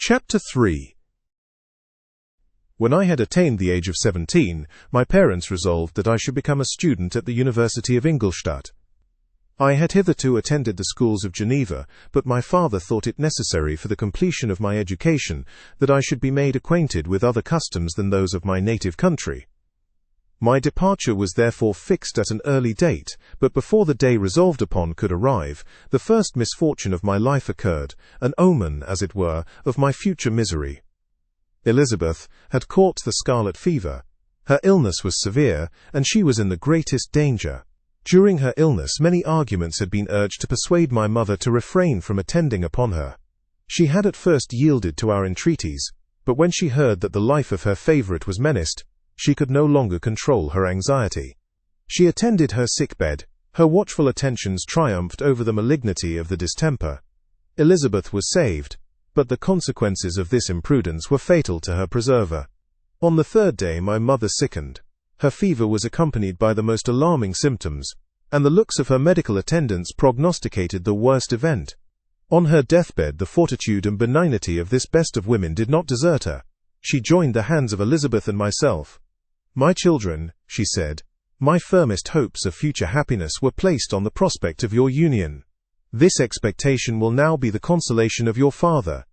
Chapter 3. When I had attained the age of 17, my parents resolved that I should become a student at the University of Ingolstadt. I had hitherto attended the schools of Geneva, but my father thought it necessary for the completion of my education that I should be made acquainted with other customs than those of my native country. My departure was therefore fixed at an early date, but before the day resolved upon could arrive, the first misfortune of my life occurred, an omen, as it were, of my future misery. Elizabeth had caught the scarlet fever. Her illness was severe, and she was in the greatest danger. During her illness, many arguments had been urged to persuade my mother to refrain from attending upon her. She had at first yielded to our entreaties, but when she heard that the life of her favourite was menaced, she could no longer control her anxiety. She attended her sick-bed. Her watchful attentions triumphed over the malignity of the distemper. Elizabeth was saved, but the consequences of this imprudence were fatal to her preserver. On the third day my mother sickened. Her fever was accompanied by the most alarming symptoms, and the looks of her medical attendants prognosticated the worst event. On her deathbed the fortitude and benignity of this best of women did not desert her. She joined the hands of Elizabeth and myself. "My children," she said, "my firmest hopes of future happiness were placed on the prospect of your union. This expectation will now be the consolation of your father.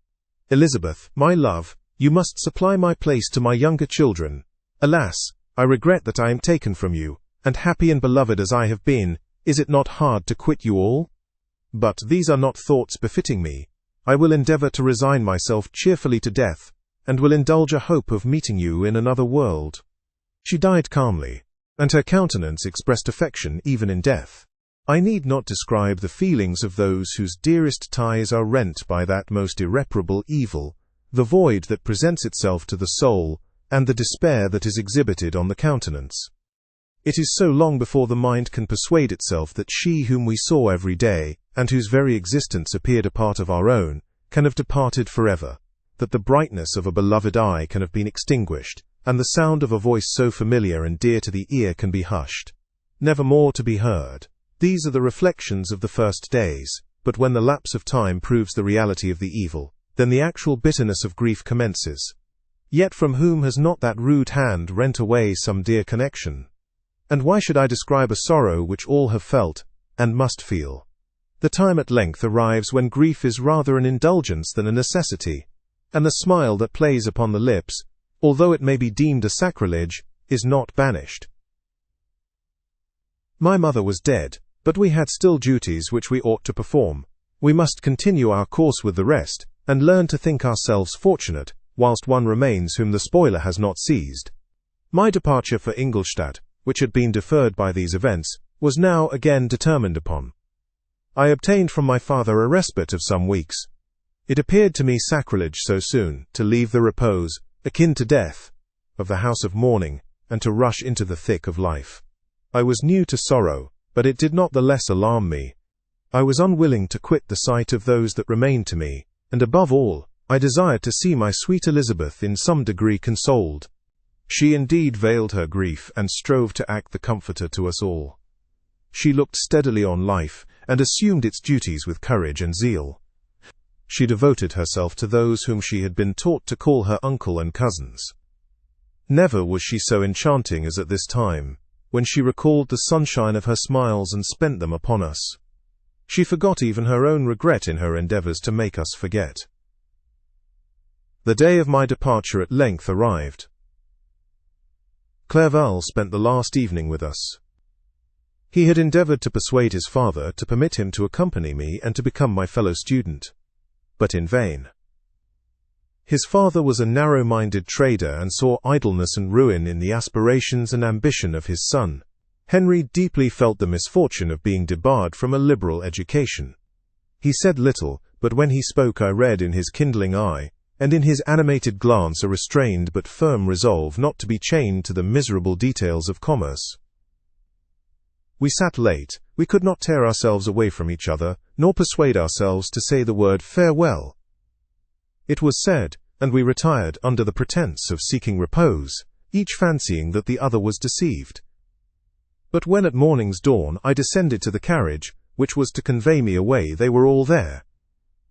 Elizabeth, my love, you must supply my place to my younger children. Alas, I regret that I am taken from you, and happy and beloved as I have been, is it not hard to quit you all? But these are not thoughts befitting me. I will endeavour to resign myself cheerfully to death, and will indulge a hope of meeting you in another world." She died calmly, and her countenance expressed affection even in death. I need not describe the feelings of those whose dearest ties are rent by that most irreparable evil, the void that presents itself to the soul, and the despair that is exhibited on the countenance. It is so long before the mind can persuade itself that she whom we saw every day, and whose very existence appeared a part of our own, can have departed forever, that the brightness of a beloved eye can have been extinguished, and the sound of a voice so familiar and dear to the ear can be hushed, never more to be heard. These are the reflections of the first days, but when the lapse of time proves the reality of the evil, then the actual bitterness of grief commences. Yet from whom has not that rude hand rent away some dear connection? And why should I describe a sorrow which all have felt, and must feel? The time at length arrives when grief is rather an indulgence than a necessity, and the smile that plays upon the lips, although it may be deemed a sacrilege, is not banished. My mother was dead, but we had still duties which we ought to perform. We must continue our course with the rest, and learn to think ourselves fortunate, whilst one remains whom the spoiler has not seized. My departure for Ingolstadt, which had been deferred by these events, was now again determined upon. I obtained from my father a respite of some weeks. It appeared to me sacrilege so soon to leave the repose, akin to death, of the house of mourning, and to rush into the thick of life. I was new to sorrow, but it did not the less alarm me. I was unwilling to quit the sight of those that remained to me, and above all, I desired to see my sweet Elizabeth in some degree consoled. She indeed veiled her grief and strove to act the comforter to us all. She looked steadily on life, and assumed its duties with courage and zeal. She devoted herself to those whom she had been taught to call her uncle and cousins. Never was she so enchanting as at this time, when she recalled the sunshine of her smiles and spent them upon us. She forgot even her own regret in her endeavours to make us forget. The day of my departure at length arrived. Clerval spent the last evening with us. He had endeavoured to persuade his father to permit him to accompany me and to become my fellow student, but in vain. His father was a narrow-minded trader and saw idleness and ruin in the aspirations and ambition of his son. Henry deeply felt the misfortune of being debarred from a liberal education. He said little, but when he spoke I read in his kindling eye, and in his animated glance a restrained but firm resolve not to be chained to the miserable details of commerce. We sat late. We could not tear ourselves away from each other, nor persuade ourselves to say the word farewell. It was said, and we retired under the pretence of seeking repose, each fancying that the other was deceived. But when at morning's dawn I descended to the carriage, which was to convey me away, they were all there.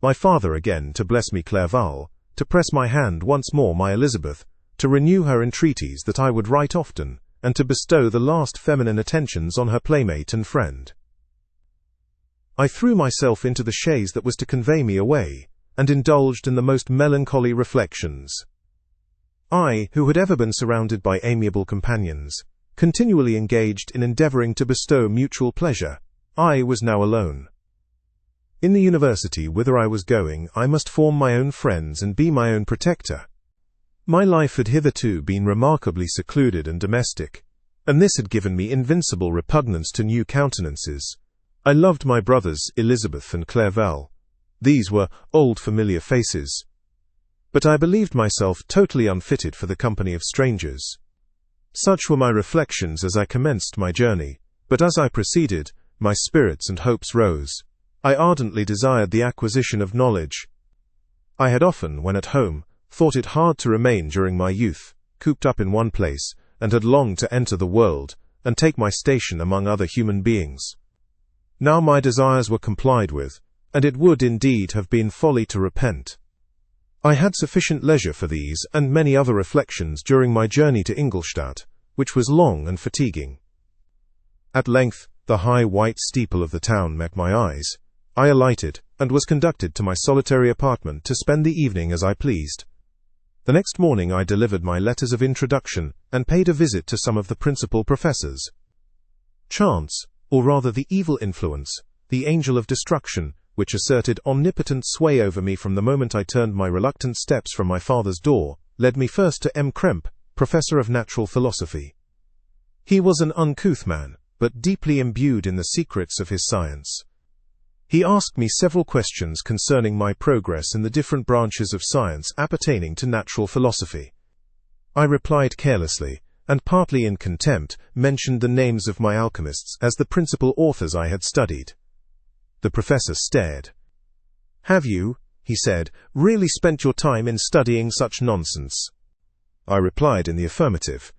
My father again, to bless me Clerval, to press my hand once more, my Elizabeth, to renew her entreaties that I would write often, and to bestow the last feminine attentions on her playmate and friend. I threw myself into the chaise that was to convey me away, and indulged in the most melancholy reflections. I, who had ever been surrounded by amiable companions, continually engaged in endeavouring to bestow mutual pleasure, I was now alone. In the university whither I was going, I must form my own friends and be my own protector. My life had hitherto been remarkably secluded and domestic, and this had given me invincible repugnance to new countenances. I loved my brothers Elizabeth and Clerval. These were old familiar faces. But I believed myself totally unfitted for the company of strangers. Such were my reflections as I commenced my journey, but as I proceeded, my spirits and hopes rose. I ardently desired the acquisition of knowledge. I had often, when at home, thought it hard to remain during my youth, cooped up in one place, and had longed to enter the world, and take my station among other human beings. Now my desires were complied with, and it would indeed have been folly to repent. I had sufficient leisure for these and many other reflections during my journey to Ingolstadt, which was long and fatiguing. At length, the high white steeple of the town met my eyes. I alighted, and was conducted to my solitary apartment to spend the evening as I pleased. The next morning I delivered my letters of introduction, and paid a visit to some of the principal professors. Chance, or rather the evil influence, the angel of destruction, which asserted omnipotent sway over me from the moment I turned my reluctant steps from my father's door, led me first to M. Krempe, professor of natural philosophy. He was an uncouth man, but deeply imbued in the secrets of his science. He asked me several questions concerning my progress in the different branches of science appertaining to natural philosophy. I replied carelessly, and partly in contempt, mentioned the names of my alchemists as the principal authors I had studied. The professor stared. "Have you," he said, "really spent your time in studying such nonsense?" I replied in the affirmative.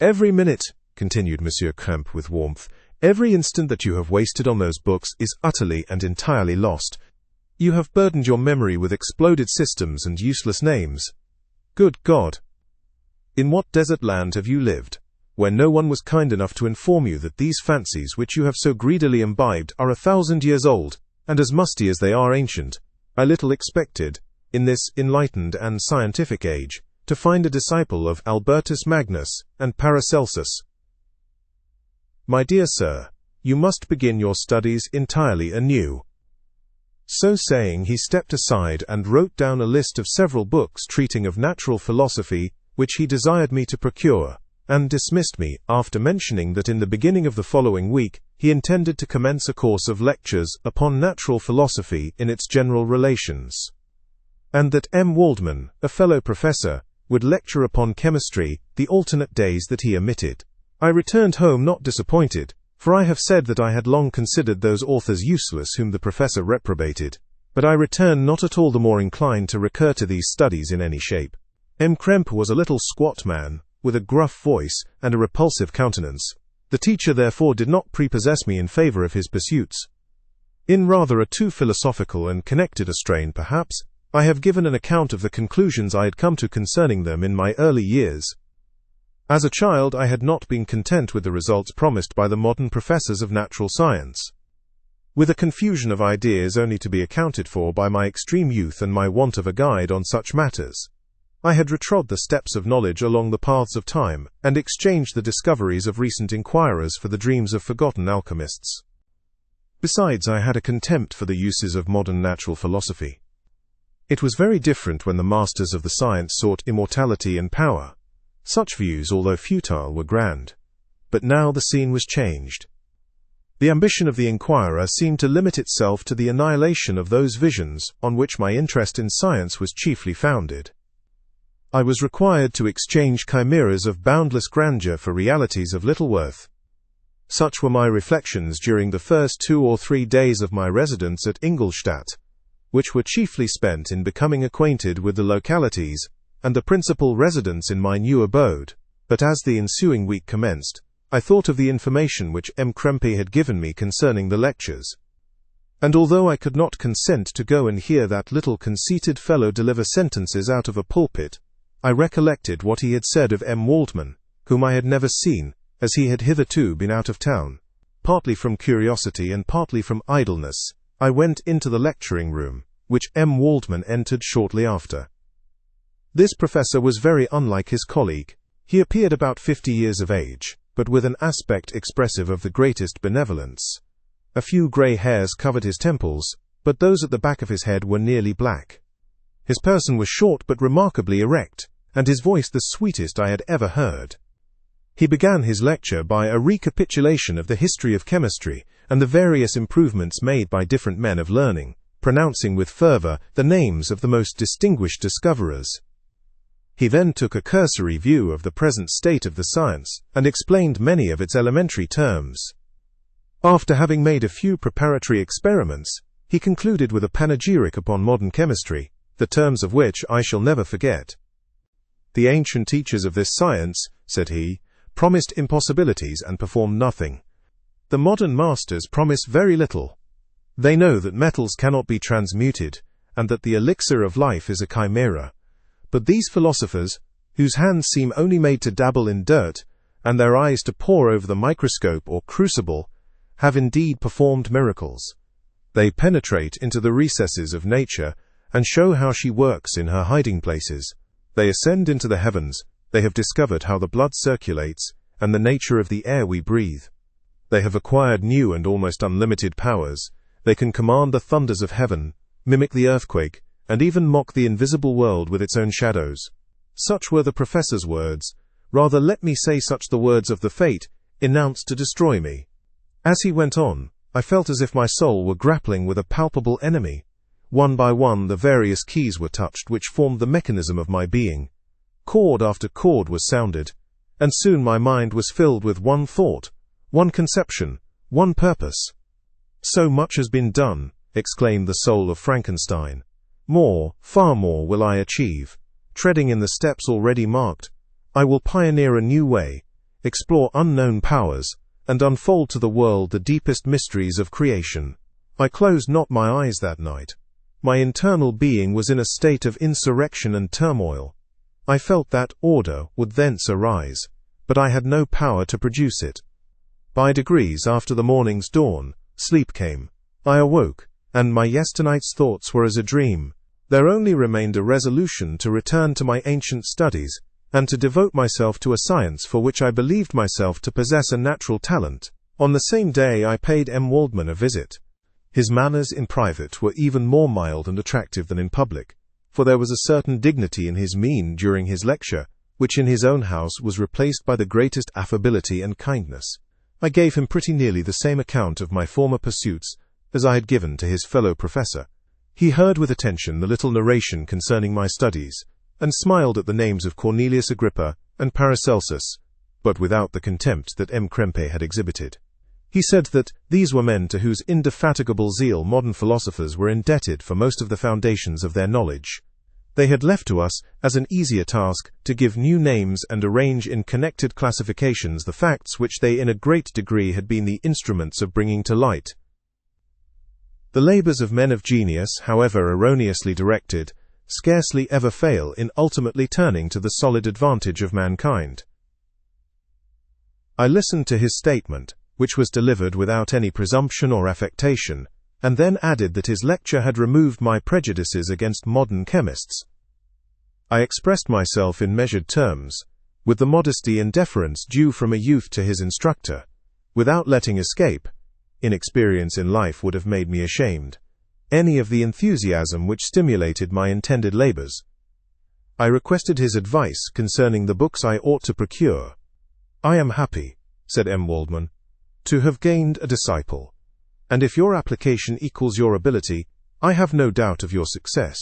"Every minute," continued Monsieur Krempe with warmth, "every instant that you have wasted on those books is utterly and entirely lost. You have burdened your memory with exploded systems and useless names. Good God! In what desert land have you lived, where no one was kind enough to inform you that these fancies which you have so greedily imbibed are 1,000 years old, and as musty as they are ancient? I little expected, in this enlightened and scientific age, to find a disciple of Albertus Magnus and Paracelsus. My dear sir, you must begin your studies entirely anew." So saying, he stepped aside and wrote down a list of several books treating of natural philosophy, which he desired me to procure, and dismissed me, after mentioning that in the beginning of the following week he intended to commence a course of lectures upon natural philosophy in its general relations, and that M. Waldman, a fellow professor, would lecture upon chemistry the alternate days that he omitted. I returned home not disappointed, for I have said that I had long considered those authors useless whom the professor reprobated, but I returned not at all the more inclined to recur to these studies in any shape. M. Krempe was a little squat man, with a gruff voice and a repulsive countenance. The teacher therefore did not prepossess me in favour of his pursuits. In rather a too philosophical and connected a strain perhaps, I have given an account of the conclusions I had come to concerning them in my early years. As a child I had not been content with the results promised by the modern professors of natural science. With a confusion of ideas only to be accounted for by my extreme youth and my want of a guide on such matters, I had retrod the steps of knowledge along the paths of time, and exchanged the discoveries of recent inquirers for the dreams of forgotten alchemists. Besides, I had a contempt for the uses of modern natural philosophy. It was very different when the masters of the science sought immortality and power. Such views, although futile, were grand. But now the scene was changed. The ambition of the inquirer seemed to limit itself to the annihilation of those visions on which my interest in science was chiefly founded. I was required to exchange chimeras of boundless grandeur for realities of little worth. Such were my reflections during the first 2 or 3 days of my residence at Ingolstadt, which were chiefly spent in becoming acquainted with the localities and the principal residents in my new abode. But as the ensuing week commenced, I thought of the information which M. Krempe had given me concerning the lectures. And although I could not consent to go and hear that little conceited fellow deliver sentences out of a pulpit, I recollected what he had said of M. Waldman, whom I had never seen, as he had hitherto been out of town. Partly from curiosity and partly from idleness, I went into the lecturing room, which M. Waldman entered shortly after. This professor was very unlike his colleague. He appeared about 50 years of age, but with an aspect expressive of the greatest benevolence. A few grey hairs covered his temples, but those at the back of his head were nearly black. His person was short but remarkably erect, and his voice the sweetest I had ever heard. He began his lecture by a recapitulation of the history of chemistry and the various improvements made by different men of learning, pronouncing with fervour the names of the most distinguished discoverers. He then took a cursory view of the present state of the science, and explained many of its elementary terms. After having made a few preparatory experiments, he concluded with a panegyric upon modern chemistry, the terms of which I shall never forget. "The ancient teachers of this science," said he, "promised impossibilities and performed nothing. The modern masters promise very little. They know that metals cannot be transmuted, and that the elixir of life is a chimera. But these philosophers, whose hands seem only made to dabble in dirt, and their eyes to pore over the microscope or crucible, have indeed performed miracles. They penetrate into the recesses of nature, and show how she works in her hiding places. They ascend into the heavens. They have discovered how the blood circulates, and the nature of the air we breathe. They have acquired new and almost unlimited powers. They can command the thunders of heaven, mimic the earthquake, and even mock the invisible world with its own shadows." Such were the professor's words, rather let me say such the words of the fate, announced to destroy me. As he went on, I felt as if my soul were grappling with a palpable enemy. One by one the various keys were touched which formed the mechanism of my being. Chord after chord was sounded, and soon my mind was filled with one thought, one conception, one purpose. "So much has been done," exclaimed the soul of Frankenstein. "More, far more will I achieve. Treading in the steps already marked, I will pioneer a new way, explore unknown powers, and unfold to the world the deepest mysteries of creation." I closed not my eyes that night. My internal being was in a state of insurrection and turmoil. I felt that order would thence arise, but I had no power to produce it. By degrees, after the morning's dawn, sleep came. I awoke, and my yesternight's thoughts were as a dream. There only remained a resolution to return to my ancient studies, and to devote myself to a science for which I believed myself to possess a natural talent. On the same day I paid M. Waldman a visit. His manners in private were even more mild and attractive than in public, for there was a certain dignity in his mien during his lecture, which in his own house was replaced by the greatest affability and kindness. I gave him pretty nearly the same account of my former pursuits as I had given to his fellow professor. He heard with attention the little narration concerning my studies, and smiled at the names of Cornelius Agrippa and Paracelsus, but without the contempt that M. Krempe had exhibited. He said that these were men to whose indefatigable zeal modern philosophers were indebted for most of the foundations of their knowledge. They had left to us, as an easier task, to give new names and arrange in connected classifications the facts which they in a great degree had been the instruments of bringing to light. The labours of men of genius, however erroneously directed, scarcely ever fail in ultimately turning to the solid advantage of mankind. I listened to his statement, which was delivered without any presumption or affectation, and then added that his lecture had removed my prejudices against modern chemists. I expressed myself in measured terms, with the modesty and deference due from a youth to his instructor, without letting escape — inexperience in life would have made me ashamed — any of the enthusiasm which stimulated my intended labours. I requested his advice concerning the books I ought to procure. "I am happy," said M. Waldman, "to have gained a disciple, and if your application equals your ability, I have no doubt of your success.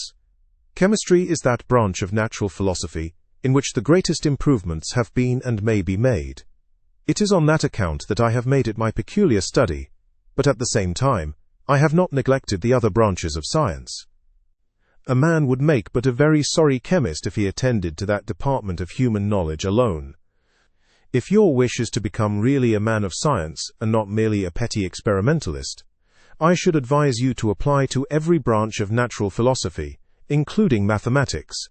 Chemistry is that branch of natural philosophy in which the greatest improvements have been and may be made. It is on that account that I have made it my peculiar study, but at the same time, I have not neglected the other branches of science. A man would make but a very sorry chemist if he attended to that department of human knowledge alone. If your wish is to become really a man of science, and not merely a petty experimentalist, I should advise you to apply to every branch of natural philosophy, including mathematics.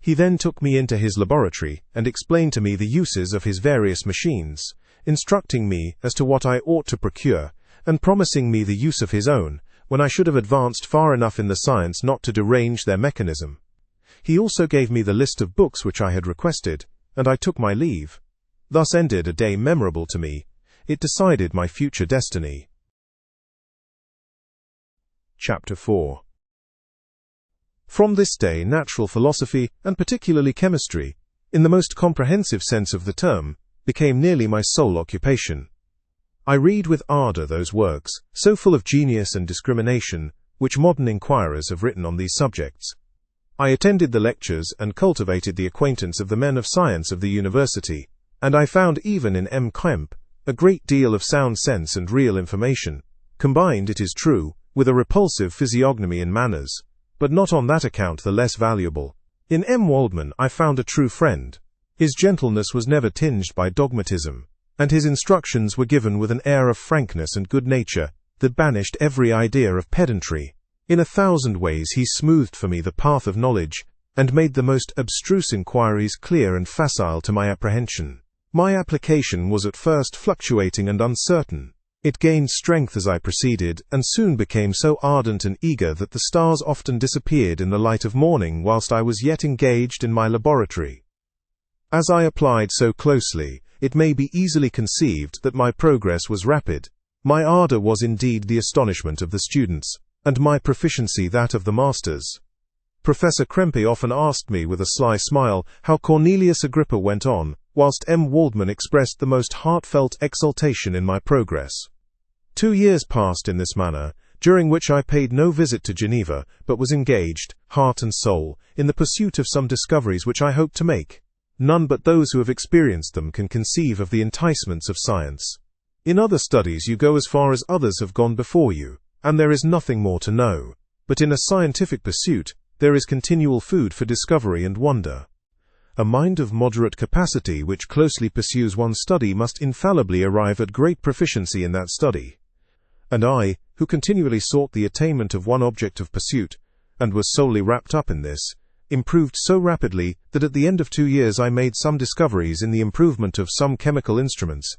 He then took me into his laboratory and explained to me the uses of his various machines, instructing me as to what I ought to procure, and promising me the use of his own, when I should have advanced far enough in the science not to derange their mechanism. He also gave me the list of books which I had requested, and I took my leave. Thus ended a day memorable to me. It decided my future destiny. Chapter 4. From this day, natural philosophy, and particularly chemistry, in the most comprehensive sense of the term, became nearly my sole occupation. I read with ardor those works, so full of genius and discrimination, which modern inquirers have written on these subjects. I attended the lectures and cultivated the acquaintance of the men of science of the university, and I found even in M. Kemp a great deal of sound sense and real information, combined, it is true, with a repulsive physiognomy and manners, but not on that account the less valuable. In M. Waldman I found a true friend. His gentleness was never tinged by dogmatism, and his instructions were given with an air of frankness and good nature that banished every idea of pedantry. In 1,000 ways he smoothed for me the path of knowledge, and made the most abstruse inquiries clear and facile to my apprehension. My application was at first fluctuating and uncertain. It gained strength as I proceeded, and soon became so ardent and eager that the stars often disappeared in the light of morning whilst I was yet engaged in my laboratory. As I applied so closely, it may be easily conceived that my progress was rapid. My ardor was indeed the astonishment of the students, and my proficiency that of the masters. Professor Krempe often asked me with a sly smile how Cornelius Agrippa went on, whilst M. Waldman expressed the most heartfelt exultation in my progress. 2 years passed in this manner, during which I paid no visit to Geneva, but was engaged, heart and soul, in the pursuit of some discoveries which I hoped to make. None but those who have experienced them can conceive of the enticements of science. In other studies you go as far as others have gone before you, and there is nothing more to know. But in a scientific pursuit, there is continual food for discovery and wonder. A mind of moderate capacity which closely pursues one study must infallibly arrive at great proficiency in that study. And I, who continually sought the attainment of one object of pursuit, and was solely wrapped up in this, improved so rapidly that at the end of 2 years I made some discoveries in the improvement of some chemical instruments,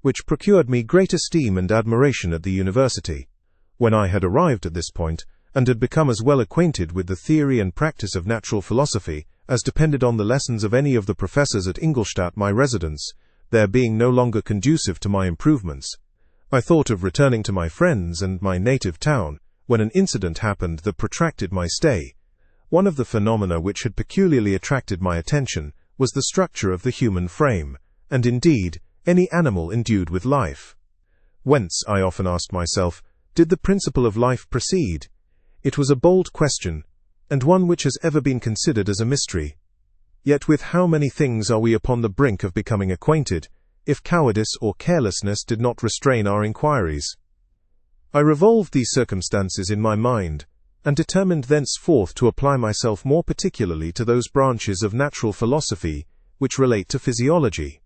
which procured me great esteem and admiration at the university. When I had arrived at this point, and had become as well acquainted with the theory and practice of natural philosophy as depended on the lessons of any of the professors at Ingolstadt, my residence, there being no longer conducive to my improvements, I thought of returning to my friends and my native town, when an incident happened that protracted my stay. One of the phenomena which had peculiarly attracted my attention was the structure of the human frame, and indeed, any animal endued with life. Whence, I often asked myself, did the principle of life proceed? It was a bold question, and one which has ever been considered as a mystery. Yet with how many things are we upon the brink of becoming acquainted, if cowardice or carelessness did not restrain our inquiries? I revolved these circumstances in my mind, and determined thenceforth to apply myself more particularly to those branches of natural philosophy which relate to physiology.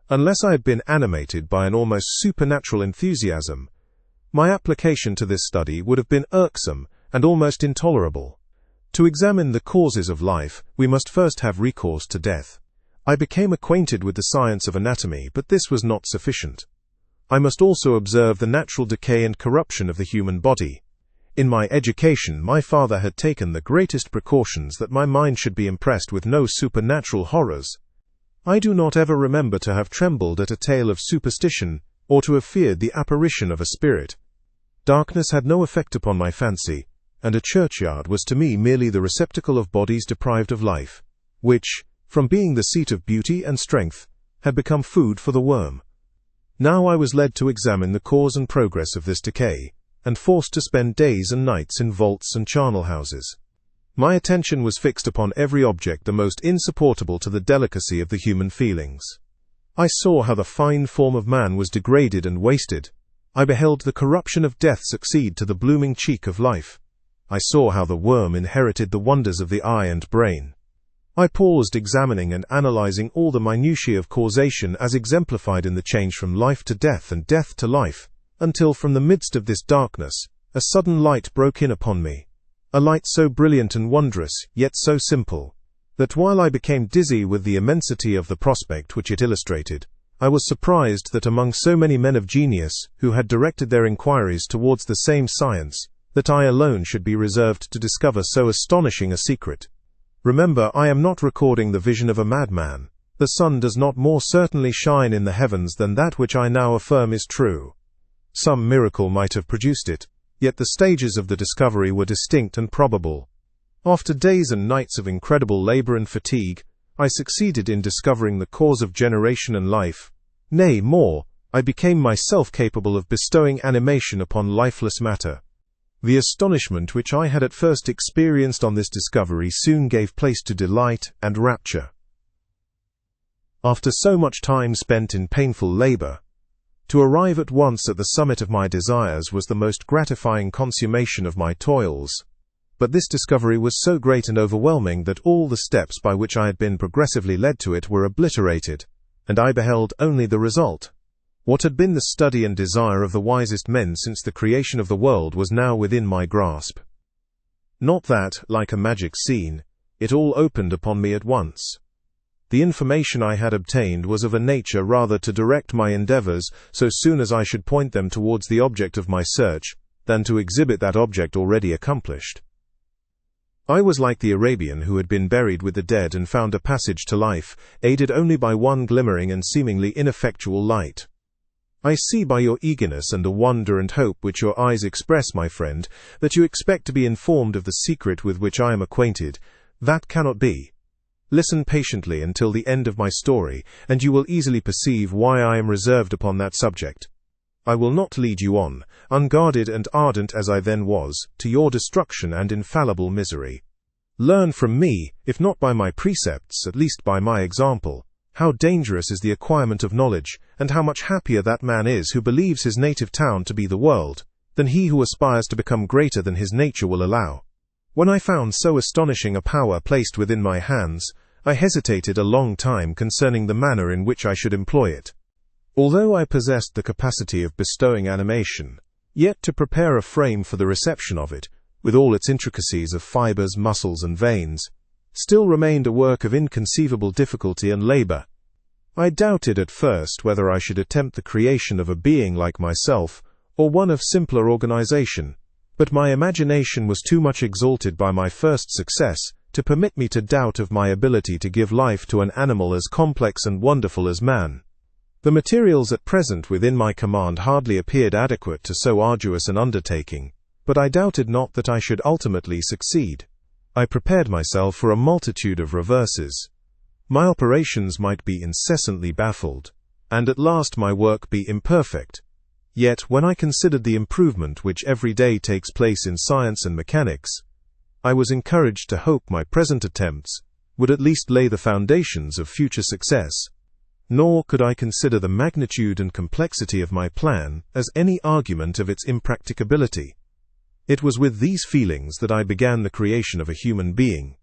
Unless I had been animated by an almost supernatural enthusiasm, my application to this study would have been irksome and almost intolerable. To examine the causes of life, we must first have recourse to death. I became acquainted with the science of anatomy, but this was not sufficient. I must also observe the natural decay and corruption of the human body. In my education, my father had taken the greatest precautions that my mind should be impressed with no supernatural horrors. I do not ever remember to have trembled at a tale of superstition, or to have feared the apparition of a spirit. Darkness had no effect upon my fancy, and a churchyard was to me merely the receptacle of bodies deprived of life, which, from being the seat of beauty and strength, had become food for the worm. Now I was led to examine the cause and progress of this decay, and forced to spend days and nights in vaults and charnel houses. My attention was fixed upon every object the most insupportable to the delicacy of the human feelings. I saw how the fine form of man was degraded and wasted. I beheld the corruption of death succeed to the blooming cheek of life. I saw how the worm inherited the wonders of the eye and brain. I paused examining and analyzing all the minutiae of causation as exemplified in the change from life to death and death to life, until from the midst of this darkness, a sudden light broke in upon me. A light so brilliant and wondrous, yet so simple, that while I became dizzy with the immensity of the prospect which it illustrated, I was surprised that among so many men of genius who had directed their inquiries towards the same science, that I alone should be reserved to discover so astonishing a secret. Remember, I am not recording the vision of a madman. The sun does not more certainly shine in the heavens than that which I now affirm is true. Some miracle might have produced it, yet the stages of the discovery were distinct and probable. After days and nights of incredible labor and fatigue, I succeeded in discovering the cause of generation and life. Nay, more, I became myself capable of bestowing animation upon lifeless matter. The astonishment which I had at first experienced on this discovery soon gave place to delight and rapture. After so much time spent in painful labor, to arrive at once at the summit of my desires was the most gratifying consummation of my toils. But this discovery was so great and overwhelming that all the steps by which I had been progressively led to it were obliterated, and I beheld only the result. What had been the study and desire of the wisest men since the creation of the world was now within my grasp. Not that, like a magic scene, it all opened upon me at once. The information I had obtained was of a nature rather to direct my endeavors so soon as I should point them towards the object of my search, than to exhibit that object already accomplished. I was like the Arabian who had been buried with the dead and found a passage to life, aided only by one glimmering and seemingly ineffectual light. I see by your eagerness and the wonder and hope which your eyes express, my friend, that you expect to be informed of the secret with which I am acquainted. That cannot be. Listen patiently until the end of my story, and you will easily perceive why I am reserved upon that subject. I will not lead you on, unguarded and ardent as I then was, to your destruction and infallible misery. Learn from me, if not by my precepts, at least by my example, how dangerous is the acquirement of knowledge, and how much happier that man is who believes his native town to be the world, than he who aspires to become greater than his nature will allow. When I found so astonishing a power placed within my hands, I hesitated a long time concerning the manner in which I should employ it. Although I possessed the capacity of bestowing animation, yet to prepare a frame for the reception of it, with all its intricacies of fibers, muscles, and veins, still remained a work of inconceivable difficulty and labor. I doubted at first whether I should attempt the creation of a being like myself, or one of simpler organization, but my imagination was too much exalted by my first success to permit me to doubt of my ability to give life to an animal as complex and wonderful as man. The materials at present within my command hardly appeared adequate to so arduous an undertaking, but I doubted not that I should ultimately succeed. I prepared myself for a multitude of reverses. My operations might be incessantly baffled, and at last my work be imperfect. Yet when I considered the improvement which every day takes place in science and mechanics, I was encouraged to hope my present attempts would at least lay the foundations of future success. Nor could I consider the magnitude and complexity of my plan as any argument of its impracticability. It was with these feelings that I began the creation of a human being.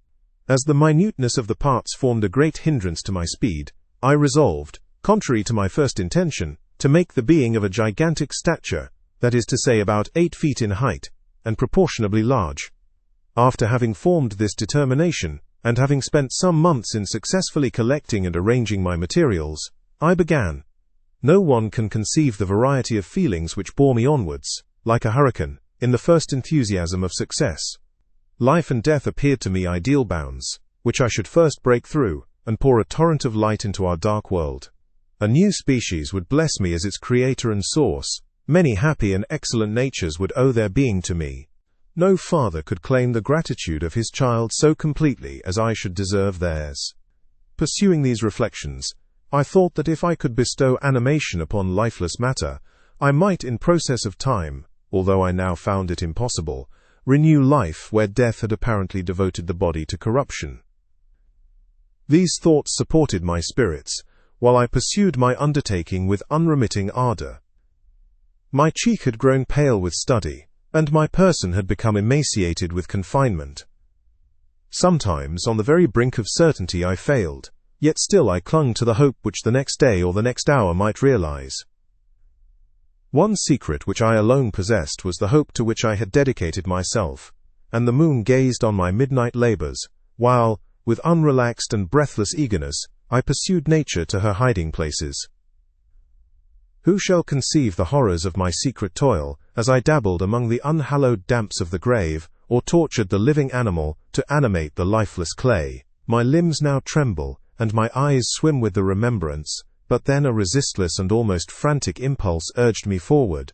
As the minuteness of the parts formed a great hindrance to my speed, I resolved, contrary to my first intention, to make the being of a gigantic stature, that is to say about 8 feet in height, and proportionably large. After having formed this determination, and having spent some months in successfully collecting and arranging my materials, I began. No one can conceive the variety of feelings which bore me onwards, like a hurricane, in the first enthusiasm of success. Life and death appeared to me ideal bounds, which I should first break through, and pour a torrent of light into our dark world. A new species would bless me as its creator and source. Many happy and excellent natures would owe their being to me. No father could claim the gratitude of his child so completely as I should deserve theirs. Pursuing these reflections, I thought that if I could bestow animation upon lifeless matter, I might in process of time, although I now found it impossible, renew life where death had apparently devoted the body to corruption. These thoughts supported my spirits, while I pursued my undertaking with unremitting ardor. My cheek had grown pale with study, and my person had become emaciated with confinement. Sometimes, on the very brink of certainty, I failed, yet still I clung to the hope which the next day or the next hour might realize. One secret which I alone possessed was the hope to which I had dedicated myself, and the moon gazed on my midnight labors, while, with unrelaxed and breathless eagerness, I pursued nature to her hiding places. Who shall conceive the horrors of my secret toil, as I dabbled among the unhallowed damps of the grave, or tortured the living animal to animate the lifeless clay? My limbs now tremble, and my eyes swim with the remembrance, but then a resistless and almost frantic impulse urged me forward.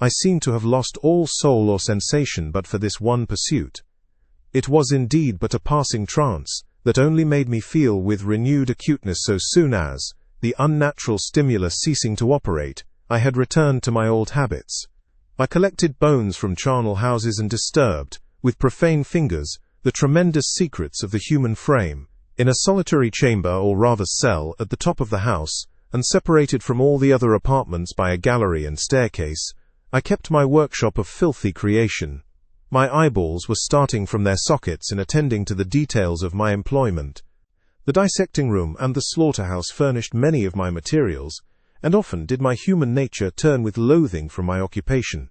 I seemed to have lost all soul or sensation but for this one pursuit. It was indeed but a passing trance, that only made me feel with renewed acuteness so soon as, the unnatural stimulus ceasing to operate, I had returned to my old habits. I collected bones from charnel houses and disturbed, with profane fingers, the tremendous secrets of the human frame. In a solitary chamber, or rather cell, at the top of the house, and separated from all the other apartments by a gallery and staircase, I kept my workshop of filthy creation. My eyeballs were starting from their sockets in attending to the details of my employment. The dissecting room and the slaughterhouse furnished many of my materials, and often did my human nature turn with loathing from my occupation.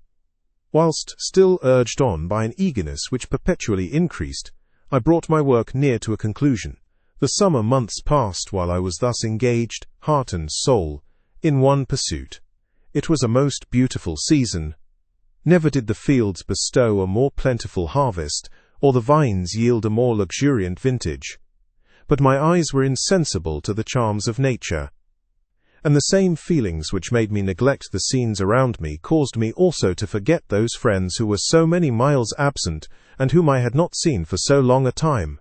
Whilst still urged on by an eagerness which perpetually increased, I brought my work near to a conclusion. The summer months passed while I was thus engaged, heart and soul, in one pursuit. It was a most beautiful season. Never did the fields bestow a more plentiful harvest, or the vines yield a more luxuriant vintage. But my eyes were insensible to the charms of nature, and the same feelings which made me neglect the scenes around me caused me also to forget those friends who were so many miles absent, and whom I had not seen for so long a time.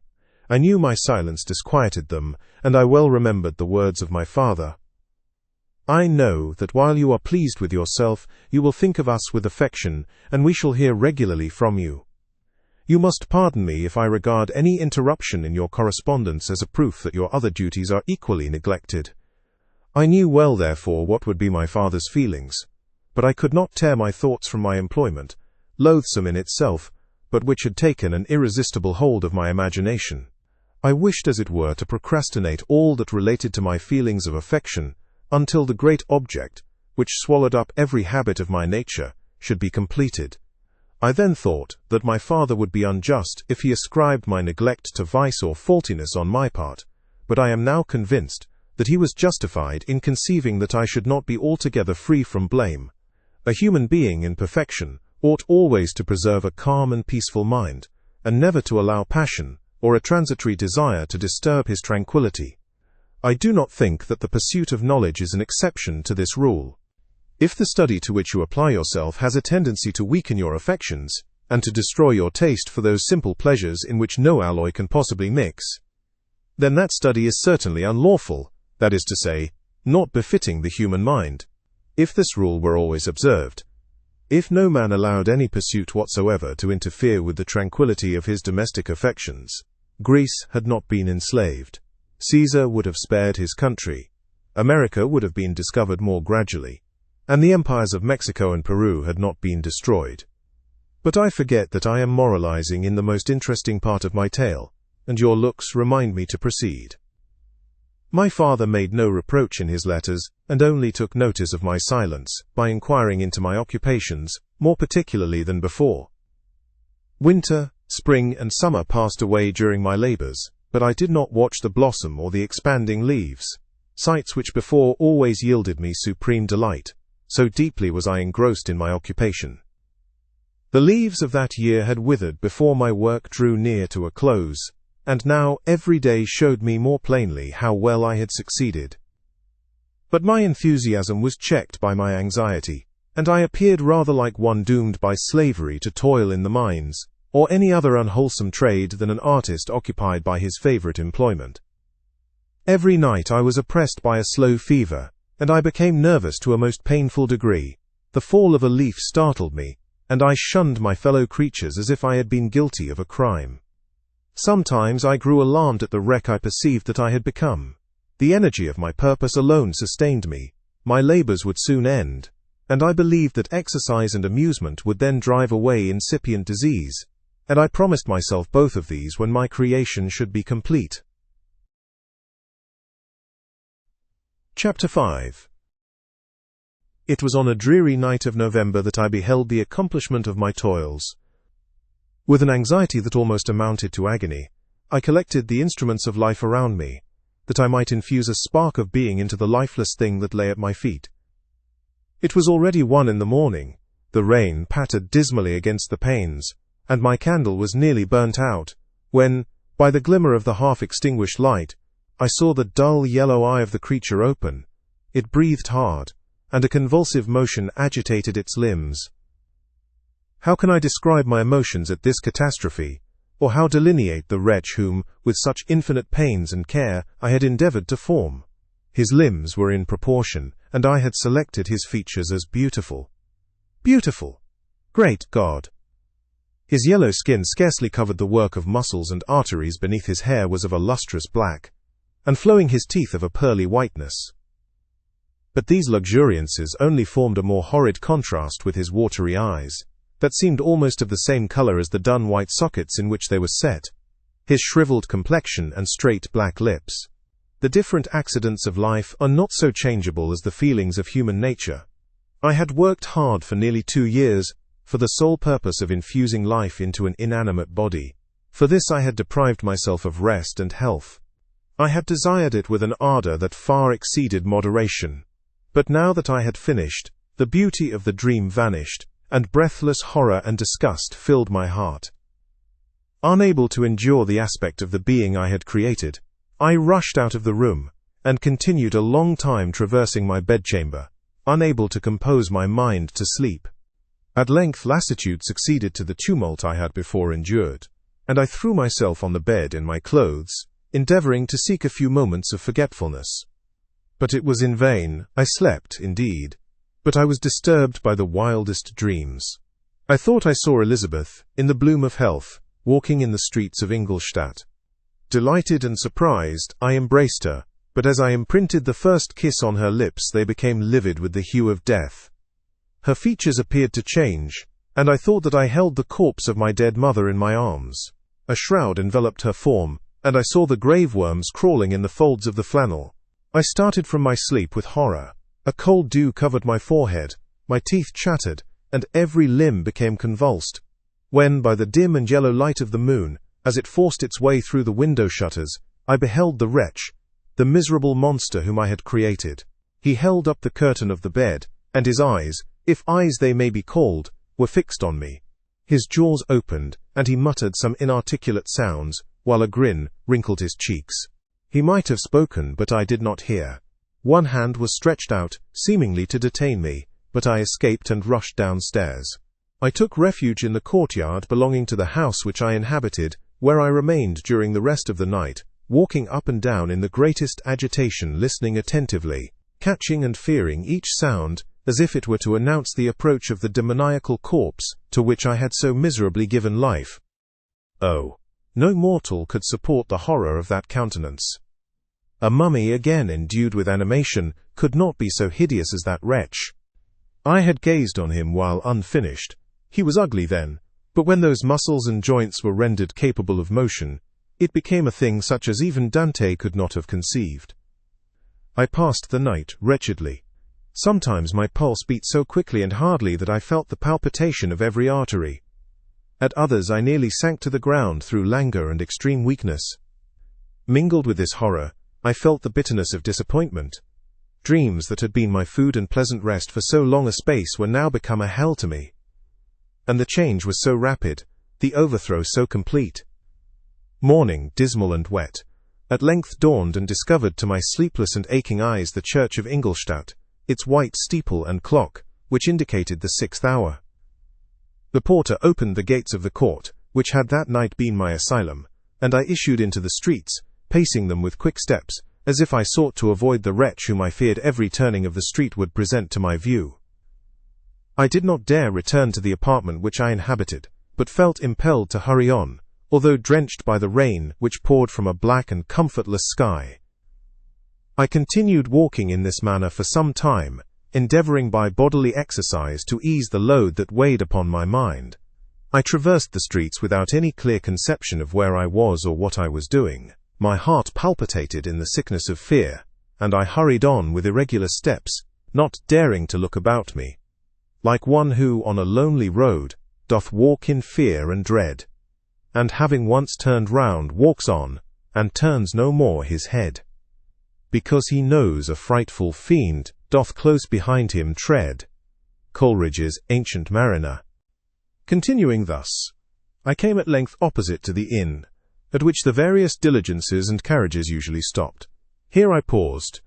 I knew my silence disquieted them, and I well remembered the words of my father. I know that while you are pleased with yourself, you will think of us with affection, and we shall hear regularly from you. You must pardon me if I regard any interruption in your correspondence as a proof that your other duties are equally neglected. I knew well, therefore, what would be my father's feelings, but I could not tear my thoughts from my employment, loathsome in itself, but which had taken an irresistible hold of my imagination. I wished, as it were, to procrastinate all that related to my feelings of affection, until the great object, which swallowed up every habit of my nature, should be completed. I then thought that my father would be unjust if he ascribed my neglect to vice or faultiness on my part, but I am now convinced that he was justified in conceiving that I should not be altogether free from blame. A human being in perfection ought always to preserve a calm and peaceful mind, and never to allow passion or a transitory desire to disturb his tranquillity. I do not think that the pursuit of knowledge is an exception to this rule. If the study to which you apply yourself has a tendency to weaken your affections, and to destroy your taste for those simple pleasures in which no alloy can possibly mix, then that study is certainly unlawful, that is to say, not befitting the human mind. If this rule were always observed, if no man allowed any pursuit whatsoever to interfere with the tranquillity of his domestic affections, Greece had not been enslaved. Caesar would have spared his country, America would have been discovered more gradually, and the empires of Mexico and Peru had not been destroyed. But I forget that I am moralizing in the most interesting part of my tale, and your looks remind me to proceed. My father made no reproach in his letters, and only took notice of my silence, by inquiring into my occupations, more particularly than before. Winter, spring, and summer passed away during my labors, but I did not watch the blossom or the expanding leaves, sights which before always yielded me supreme delight, so deeply was I engrossed in my occupation. The leaves of that year had withered before my work drew near to a close, and now every day showed me more plainly how well I had succeeded. But my enthusiasm was checked by my anxiety, and I appeared rather like one doomed by slavery to toil in the mines, or any other unwholesome trade than an artist occupied by his favorite employment. Every night I was oppressed by a slow fever, and I became nervous to a most painful degree. The fall of a leaf startled me, and I shunned my fellow creatures as if I had been guilty of a crime. Sometimes I grew alarmed at the wreck I perceived that I had become. The energy of my purpose alone sustained me. My labors would soon end, and I believed that exercise and amusement would then drive away incipient disease, and I promised myself both of these when my creation should be complete. Chapter 5. It was on a dreary night of November that I beheld the accomplishment of my toils. With an anxiety that almost amounted to agony, I collected the instruments of life around me, that I might infuse a spark of being into the lifeless thing that lay at my feet. It was already 1 in the morning, the rain pattered dismally against the panes, and my candle was nearly burnt out, when, by the glimmer of the half-extinguished light, I saw the dull yellow eye of the creature open. It breathed hard, and a convulsive motion agitated its limbs. How can I describe my emotions at this catastrophe, or how delineate the wretch whom, with such infinite pains and care, I had endeavored to form? His limbs were in proportion, and I had selected his features as beautiful. Beautiful! Great God! His yellow skin scarcely covered the work of muscles, and arteries beneath his hair was of a lustrous black, and flowing his teeth of a pearly whiteness. But these luxuriances only formed a more horrid contrast with his watery eyes, that seemed almost of the same color as the dun white sockets in which they were set, his shriveled complexion and straight black lips. The different accidents of life are not so changeable as the feelings of human nature. I had worked hard for nearly 2 years, for the sole purpose of infusing life into an inanimate body. For this I had deprived myself of rest and health. I had desired it with an ardor that far exceeded moderation. But now that I had finished, the beauty of the dream vanished, and breathless horror and disgust filled my heart. Unable to endure the aspect of the being I had created, I rushed out of the room, and continued a long time traversing my bedchamber, unable to compose my mind to sleep. At length lassitude succeeded to the tumult I had before endured, and I threw myself on the bed in my clothes, endeavoring to seek a few moments of forgetfulness. But it was in vain. I slept, indeed, but I was disturbed by the wildest dreams. I thought I saw Elizabeth, in the bloom of health, walking in the streets of Ingolstadt. Delighted and surprised, I embraced her, but as I imprinted the first kiss on her lips they became livid with the hue of death. Her features appeared to change, and I thought that I held the corpse of my dead mother in my arms. A shroud enveloped her form, and I saw the grave worms crawling in the folds of the flannel. I started from my sleep with horror. A cold dew covered my forehead, my teeth chattered, and every limb became convulsed. When, by the dim and yellow light of the moon, as it forced its way through the window shutters, I beheld the wretch, the miserable monster whom I had created. He held up the curtain of the bed, and his eyes, if eyes they may be called, were fixed on me. His jaws opened, and he muttered some inarticulate sounds, while a grin wrinkled his cheeks. He might have spoken, but I did not hear. One hand was stretched out, seemingly to detain me, but I escaped and rushed downstairs. I took refuge in the courtyard belonging to the house which I inhabited, where I remained during the rest of the night, walking up and down in the greatest agitation, listening attentively, catching and fearing each sound, as if it were to announce the approach of the demoniacal corpse to which I had so miserably given life. Oh, no mortal could support the horror of that countenance. A mummy, again endued with animation, could not be so hideous as that wretch. I had gazed on him while unfinished. He was ugly then, but when those muscles and joints were rendered capable of motion, it became a thing such as even Dante could not have conceived. I passed the night wretchedly. Sometimes my pulse beat so quickly and hardly that I felt the palpitation of every artery. At others I nearly sank to the ground through languor and extreme weakness. Mingled with this horror, I felt the bitterness of disappointment. Dreams that had been my food and pleasant rest for so long a space were now become a hell to me. And the change was so rapid, the overthrow so complete. Morning, dismal and wet, at length dawned and discovered to my sleepless and aching eyes the church of Ingolstadt, its white steeple and clock, which indicated the 6th hour. The porter opened the gates of the court, which had that night been my asylum, and I issued into the streets, pacing them with quick steps, as if I sought to avoid the wretch whom I feared every turning of the street would present to my view. I did not dare return to the apartment which I inhabited, but felt impelled to hurry on, although drenched by the rain which poured from a black and comfortless sky. I continued walking in this manner for some time, endeavoring by bodily exercise to ease the load that weighed upon my mind. I traversed the streets without any clear conception of where I was or what I was doing. My heart palpitated in the sickness of fear, and I hurried on with irregular steps, not daring to look about me, like one who, on a lonely road, doth walk in fear and dread, and having once turned round, walks on, and turns no more his head, because he knows a frightful fiend doth close behind him tread. Coleridge's Ancient Mariner. Continuing thus, I came at length opposite to the inn, at which the various diligences and carriages usually stopped. Here I paused.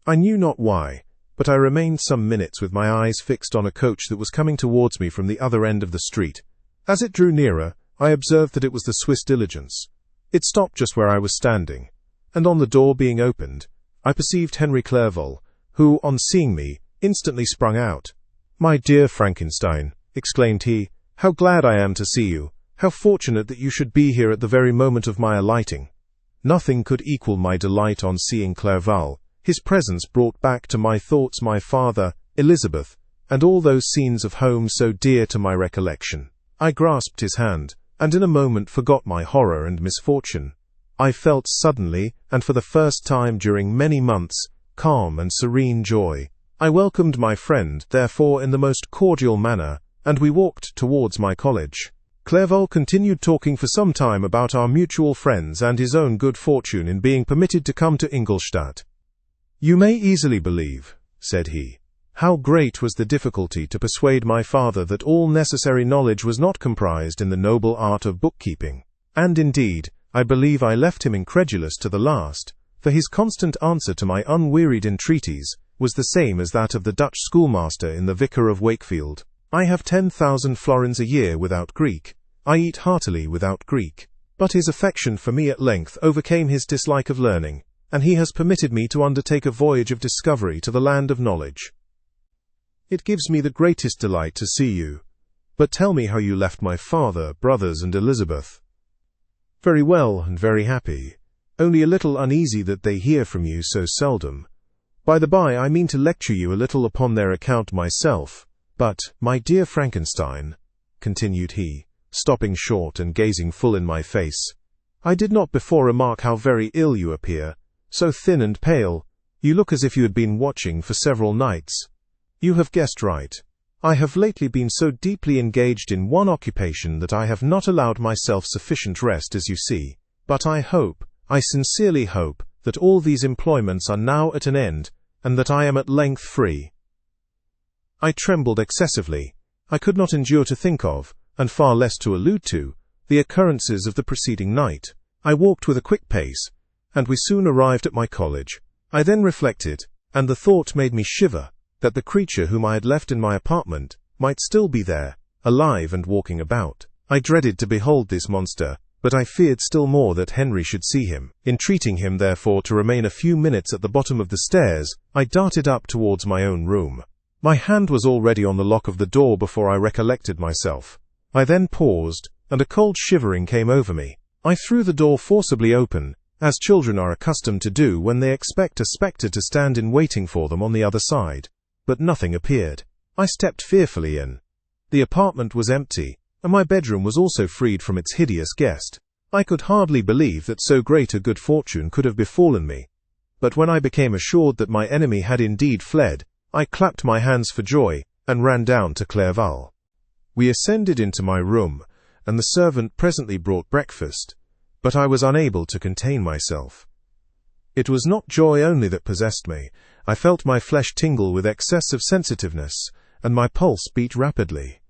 I knew not why, but I remained some minutes with my eyes fixed on a coach that was coming towards me from the other end of the street. As it drew nearer, I observed that it was the Swiss diligence. It stopped just where I was standing, and on the door being opened, I perceived Henry Clerval, who, on seeing me, instantly sprung out. "My dear Frankenstein," exclaimed he, "how glad I am to see you! How fortunate that you should be here at the very moment of my alighting!" Nothing could equal my delight on seeing Clerval. His presence brought back to my thoughts my father, Elizabeth, and all those scenes of home so dear to my recollection. I grasped his hand, and in a moment forgot my horror and misfortune. I felt suddenly, and for the first time during many months, calm and serene joy. I welcomed my friend, therefore, in the most cordial manner, and we walked towards my college. Clerval continued talking for some time about our mutual friends and his own good fortune in being permitted to come to Ingolstadt. "You may easily believe," said he, "how great was the difficulty to persuade my father that all necessary knowledge was not comprised in the noble art of bookkeeping. And indeed, I believe I left him incredulous to the last, for his constant answer to my unwearied entreaties was the same as that of the Dutch schoolmaster in The Vicar of Wakefield. I have 10,000 florins a year without Greek. I eat heartily without Greek. But his affection for me at length overcame his dislike of learning, and he has permitted me to undertake a voyage of discovery to the land of knowledge. It gives me the greatest delight to see you. But tell me how you left my father, brothers, and Elizabeth." "Very well, and very happy. Only a little uneasy that they hear from you so seldom. By the by, I mean to lecture you a little upon their account myself. But, my dear Frankenstein," continued he, stopping short and gazing full in my face, "I did not before remark how very ill you appear, so thin and pale. You look as if you had been watching for several nights. You have guessed right. I have lately been so deeply engaged in one occupation that I have not allowed myself sufficient rest, as you see. But I sincerely hope, that all these employments are now at an end, and that I am at length free." I trembled excessively. I could not endure to think of, and far less to allude to, the occurrences of the preceding night. I walked with a quick pace, and we soon arrived at my college. I then reflected, and the thought made me shiver, that the creature whom I had left in my apartment might still be there, alive and walking about. I dreaded to behold this monster, but I feared still more that Henry should see him. Entreating him, therefore, to remain a few minutes at the bottom of the stairs, I darted up towards my own room. My hand was already on the lock of the door before I recollected myself. I then paused, and a cold shivering came over me. I threw the door forcibly open, as children are accustomed to do when they expect a spectre to stand in waiting for them on the other side. But nothing appeared. I stepped fearfully in. The apartment was empty, and my bedroom was also freed from its hideous guest. I could hardly believe that so great a good fortune could have befallen me. But when I became assured that my enemy had indeed fled, I clapped my hands for joy, and ran down to Clerval. We ascended into my room, and the servant presently brought breakfast, but I was unable to contain myself. It was not joy only that possessed me. I felt my flesh tingle with excess of sensitiveness, and my pulse beat rapidly.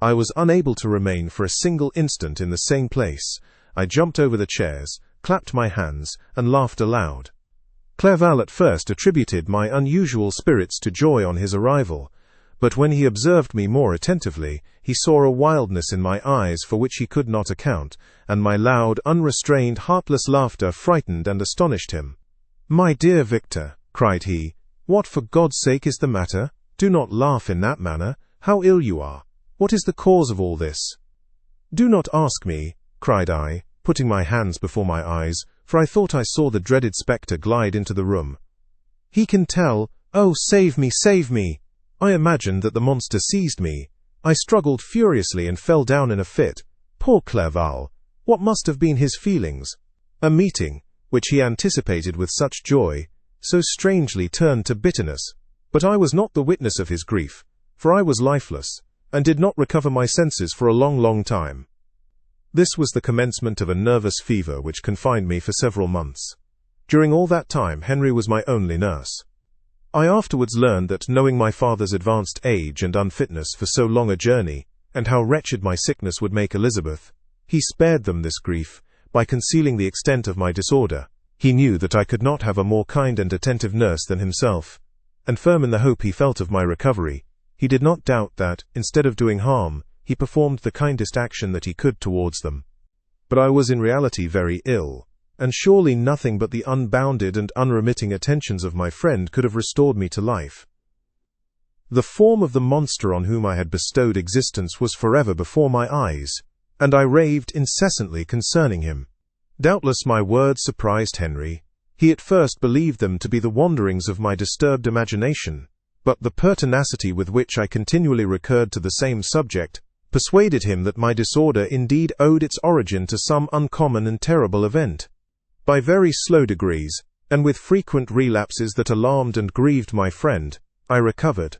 I was unable to remain for a single instant in the same place. I jumped over the chairs, clapped my hands, and laughed aloud. Clerval at first attributed my unusual spirits to joy on his arrival, but when he observed me more attentively, he saw a wildness in my eyes for which he could not account, and my loud, unrestrained, heartless laughter frightened and astonished him. "My dear Victor," cried he, "what for God's sake is the matter? Do not laugh in that manner. How ill you are! What is the cause of all this?" "Do not ask me," cried I, putting my hands before my eyes, for I thought I saw the dreaded spectre glide into the room. "He can tell. Oh, save me, save me!" I imagined that the monster seized me. I struggled furiously and fell down in a fit. Poor Clerval! What must have been his feelings? A meeting, which he anticipated with such joy, so strangely turned to bitterness. But I was not the witness of his grief, for I was lifeless, and did not recover my senses for a long, long time. This was the commencement of a nervous fever which confined me for several months. During all that time, Henry was my only nurse. I afterwards learned that, knowing my father's advanced age and unfitness for so long a journey, and how wretched my sickness would make Elizabeth, he spared them this grief by concealing the extent of my disorder. He knew that I could not have a more kind and attentive nurse than himself, and firm in the hope he felt of my recovery, he did not doubt that, instead of doing harm, he performed the kindest action that he could towards them. But I was in reality very ill, and surely nothing but the unbounded and unremitting attentions of my friend could have restored me to life. The form of the monster on whom I had bestowed existence was forever before my eyes, and I raved incessantly concerning him. Doubtless my words surprised Henry. He at first believed them to be the wanderings of my disturbed imagination, but the pertinacity with which I continually recurred to the same subject persuaded him that my disorder indeed owed its origin to some uncommon and terrible event. By very slow degrees, and with frequent relapses that alarmed and grieved my friend, I recovered.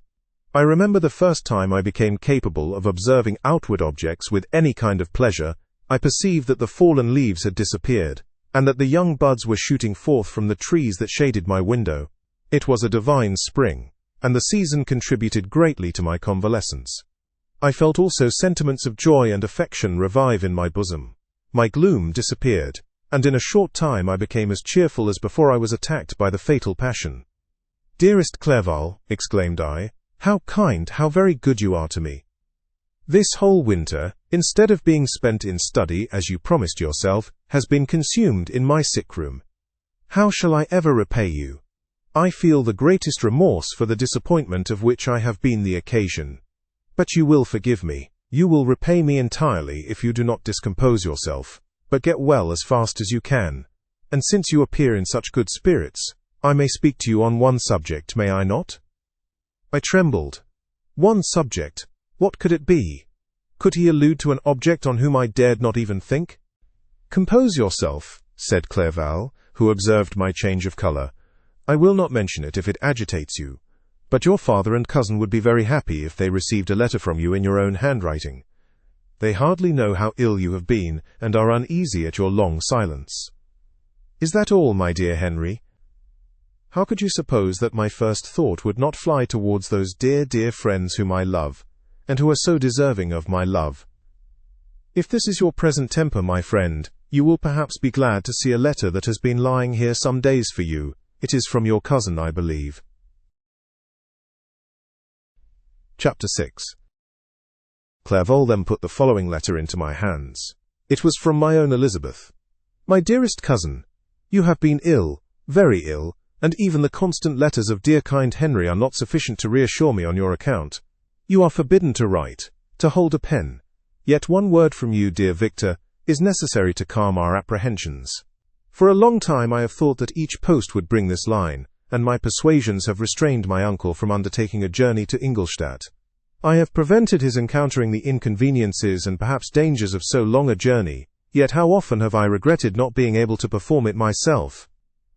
I remember the first time I became capable of observing outward objects with any kind of pleasure. I perceived that the fallen leaves had disappeared, and that the young buds were shooting forth from the trees that shaded my window. It was a divine spring, and the season contributed greatly to my convalescence. I felt also sentiments of joy and affection revive in my bosom. My gloom disappeared, and in a short time I became as cheerful as before I was attacked by the fatal passion. "Dearest Clerval," exclaimed I, "how kind, how very good you are to me. This whole winter, instead of being spent in study, as you promised yourself, has been consumed in my sick room. How shall I ever repay you? I feel the greatest remorse for the disappointment of which I have been the occasion. But you will forgive me. You will repay me entirely if you do not discompose yourself, but get well as fast as you can. And since you appear in such good spirits, I may speak to you on one subject, may I not?" I trembled. One subject? What could it be? Could he allude to an object on whom I dared not even think? "Compose yourself," said Clerval, who observed my change of colour. "I will not mention it if it agitates you, but your father and cousin would be very happy if they received a letter from you in your own handwriting. They hardly know how ill you have been, and are uneasy at your long silence. Is that all, my dear Henry? How could you suppose that my first thought would not fly towards those dear, dear friends whom I love, and who are so deserving of my love? If this is your present temper, my friend, you will perhaps be glad to see a letter that has been lying here some days for you. It is from your cousin, I believe." Chapter 6. Clerval then put the following letter into my hands. It was from my own Elizabeth. "My dearest cousin, you have been ill, very ill, and even the constant letters of dear kind Henry are not sufficient to reassure me on your account. You are forbidden to write, to hold a pen. Yet one word from you, dear Victor, is necessary to calm our apprehensions. For a long time I have thought that each post would bring this line, and my persuasions have restrained my uncle from undertaking a journey to Ingolstadt. I have prevented his encountering the inconveniences and perhaps dangers of so long a journey, yet how often have I regretted not being able to perform it myself.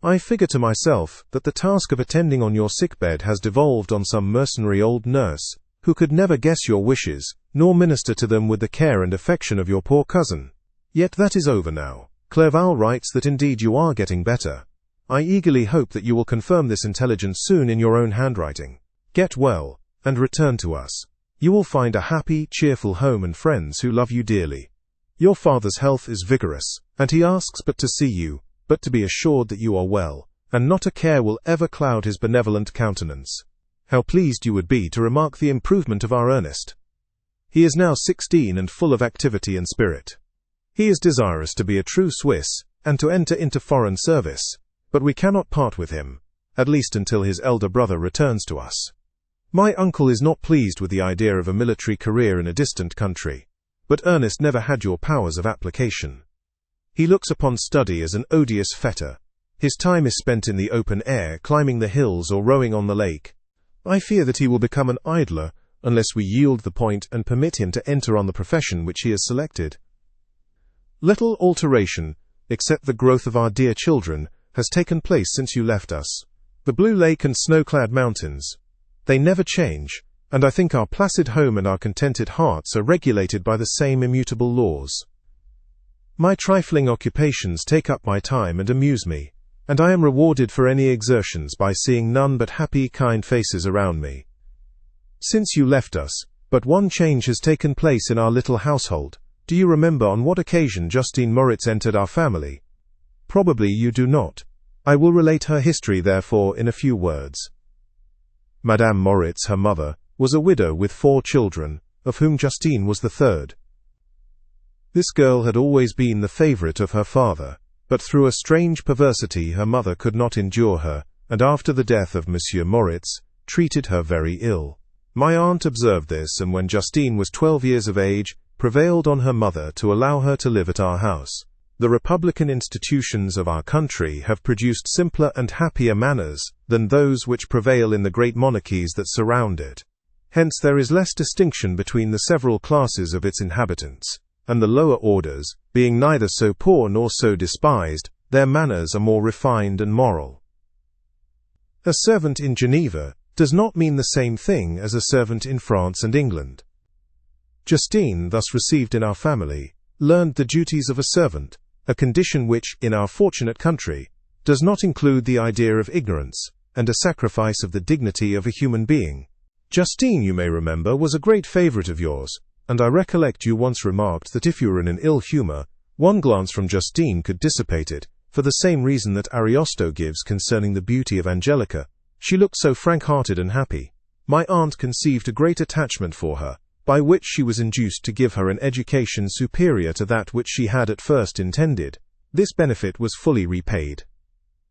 I figure to myself that the task of attending on your sickbed has devolved on some mercenary old nurse, who could never guess your wishes, nor minister to them with the care and affection of your poor cousin. Yet that is over now. Clerval writes that indeed you are getting better. I eagerly hope that you will confirm this intelligence soon in your own handwriting. Get well, and return to us. You will find a happy, cheerful home and friends who love you dearly. Your father's health is vigorous, and he asks but to see you, but to be assured that you are well, and not a care will ever cloud his benevolent countenance. How pleased you would be to remark the improvement of our Ernest. He is now 16 and full of activity and spirit. He is desirous to be a true Swiss, and to enter into foreign service, but we cannot part with him, at least until his elder brother returns to us. My uncle is not pleased with the idea of a military career in a distant country, but Ernest never had your powers of application. He looks upon study as an odious fetter. His time is spent in the open air, climbing the hills or rowing on the lake. I fear that he will become an idler unless we yield the point and permit him to enter on the profession which he has selected. Little alteration, except the growth of our dear children, has taken place since you left us. The blue lake and snow-clad mountains, They never change, and I think our placid home and our contented hearts are regulated by the same immutable laws. My trifling occupations take up my time and amuse me, and I am rewarded for any exertions by seeing none but happy, kind faces around me. Since you left us, but one change has taken place in our little household. Do you remember on what occasion Justine Moritz entered our family? Probably you do not. I will relate her history, therefore, in a few words. Madame Moritz, her mother, was a widow with 4 children, of whom Justine was the third. This girl had always been the favorite of her father, but through a strange perversity her mother could not endure her, and after the death of Monsieur Moritz, treated her very ill. My aunt observed this, and when Justine was 12 years of age, prevailed on her mother to allow her to live at our house. The republican institutions of our country have produced simpler and happier manners than those which prevail in the great monarchies that surround it. Hence there is less distinction between the several classes of its inhabitants, and the lower orders, being neither so poor nor so despised, their manners are more refined and moral. A servant in Geneva does not mean the same thing as a servant in France and England. Justine, thus received in our family, learned the duties of a servant, a condition which, in our fortunate country, does not include the idea of ignorance, and a sacrifice of the dignity of a human being. Justine, you may remember, was a great favorite of yours, and I recollect you once remarked that if you were in an ill humor, one glance from Justine could dissipate it, for the same reason that Ariosto gives concerning the beauty of Angelica. She looked so frank-hearted and happy. My aunt conceived a great attachment for her, by which she was induced to give her an education superior to that which she had at first intended. This benefit was fully repaid.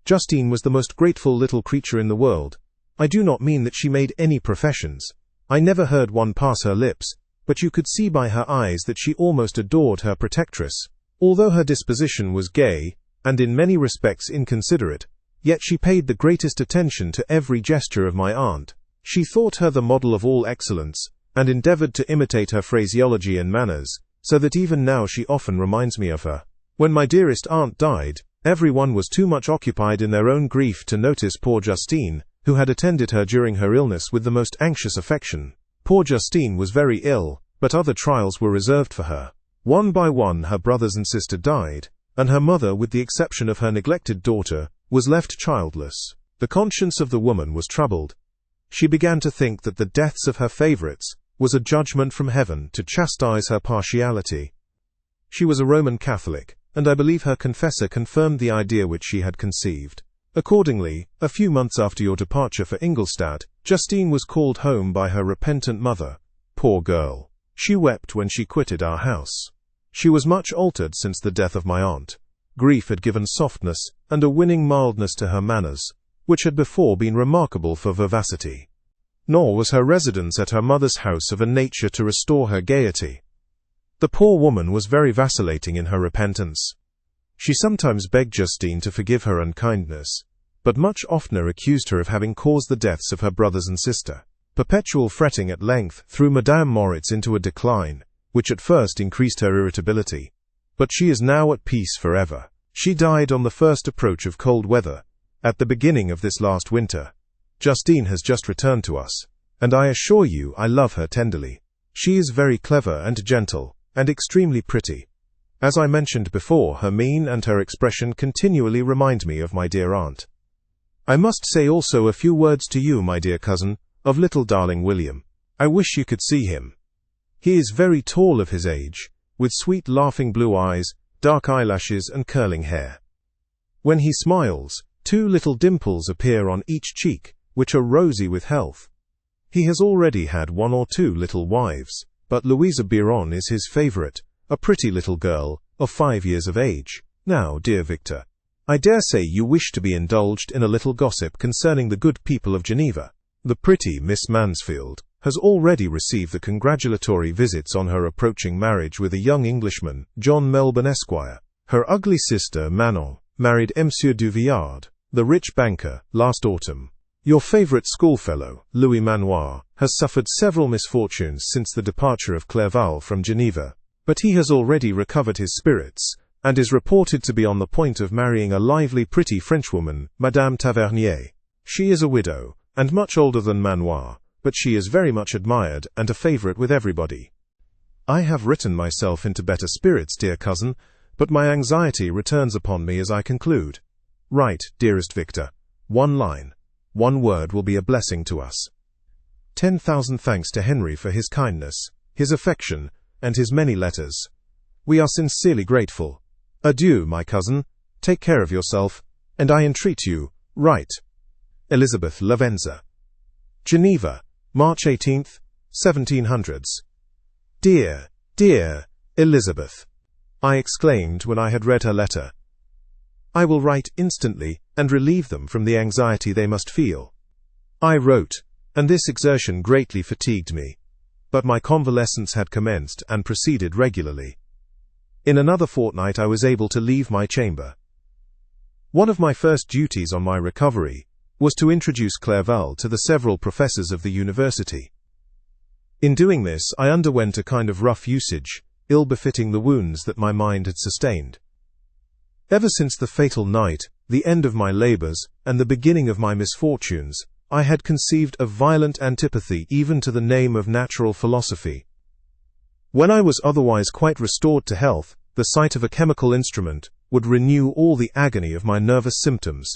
Justine was the most grateful little creature in the world. I do not mean that she made any professions. I never heard one pass her lips, but you could see by her eyes that she almost adored her protectress. Although her disposition was gay, and in many respects inconsiderate, yet she paid the greatest attention to every gesture of my aunt. She thought her the model of all excellence, and endeavored to imitate her phraseology and manners, so that even now she often reminds me of her. When my dearest aunt died, everyone was too much occupied in their own grief to notice poor Justine, who had attended her during her illness with the most anxious affection. Poor Justine was very ill, but other trials were reserved for her. One by one her brothers and sister died, and her mother, with the exception of her neglected daughter, was left childless. The conscience of the woman was troubled. She began to think that the deaths of her favorites was a judgment from heaven to chastise her partiality. She was a Roman Catholic, and I believe her confessor confirmed the idea which she had conceived. Accordingly, a few months after your departure for Ingolstadt, Justine was called home by her repentant mother. Poor girl! She wept when she quitted our house. She was much altered since the death of my aunt. Grief had given softness and a winning mildness to her manners, which had before been remarkable for vivacity. Nor was her residence at her mother's house of a nature to restore her gaiety. The poor woman was very vacillating in her repentance. She sometimes begged Justine to forgive her unkindness, but much oftener accused her of having caused the deaths of her brothers and sister. Perpetual fretting at length threw Madame Moritz into a decline, which at first increased her irritability. But she is now at peace forever. She died on the first approach of cold weather, at the beginning of this last winter. Justine has just returned to us, and I assure you I love her tenderly. She is very clever and gentle, and extremely pretty. As I mentioned before, her mien and her expression continually remind me of my dear aunt. I must say also a few words to you, my dear cousin, of little darling William. I wish you could see him. He is very tall of his age, with sweet laughing blue eyes, dark eyelashes and curling hair. When he smiles, 2 little dimples appear on each cheek, which are rosy with health. He has already had 1 or 2 little wives, but Louisa Biron is his favorite, a pretty little girl, of 5 years of age. Now, dear Victor, I dare say you wish to be indulged in a little gossip concerning the good people of Geneva. The pretty Miss Mansfield has already received the congratulatory visits on her approaching marriage with a young Englishman, John Melbourne Esquire. Her ugly sister, Manon, married Monsieur Duvillard, the rich banker, last autumn. Your favorite schoolfellow, Louis Manoir, has suffered several misfortunes since the departure of Clerval from Geneva, but he has already recovered his spirits, and is reported to be on the point of marrying a lively, pretty Frenchwoman, Madame Tavernier. She is a widow, and much older than Manoir, but she is very much admired and a favorite with everybody. I have written myself into better spirits, dear cousin, but my anxiety returns upon me as I conclude. Write, dearest Victor. One line, one word will be a blessing to us. 10,000 thanks to Henry for his kindness, his affection, and his many letters. We are sincerely grateful. Adieu, my cousin. Take care of yourself, and I entreat you, write. Elizabeth Lavenza. Geneva, March 18th, 1700s. Dear, dear Elizabeth, I exclaimed when I had read her letter. I will write instantly and relieve them from the anxiety they must feel. I wrote, and this exertion greatly fatigued me, but my convalescence had commenced and proceeded regularly. In another fortnight I was able to leave my chamber. One of my first duties on my recovery was to introduce Clerval to the several professors of the university. In doing this, I underwent a kind of rough usage, ill-befitting the wounds that my mind had sustained. Ever since the fatal night, the end of my labors, and the beginning of my misfortunes, I had conceived a violent antipathy even to the name of natural philosophy. When I was otherwise quite restored to health, the sight of a chemical instrument would renew all the agony of my nervous symptoms.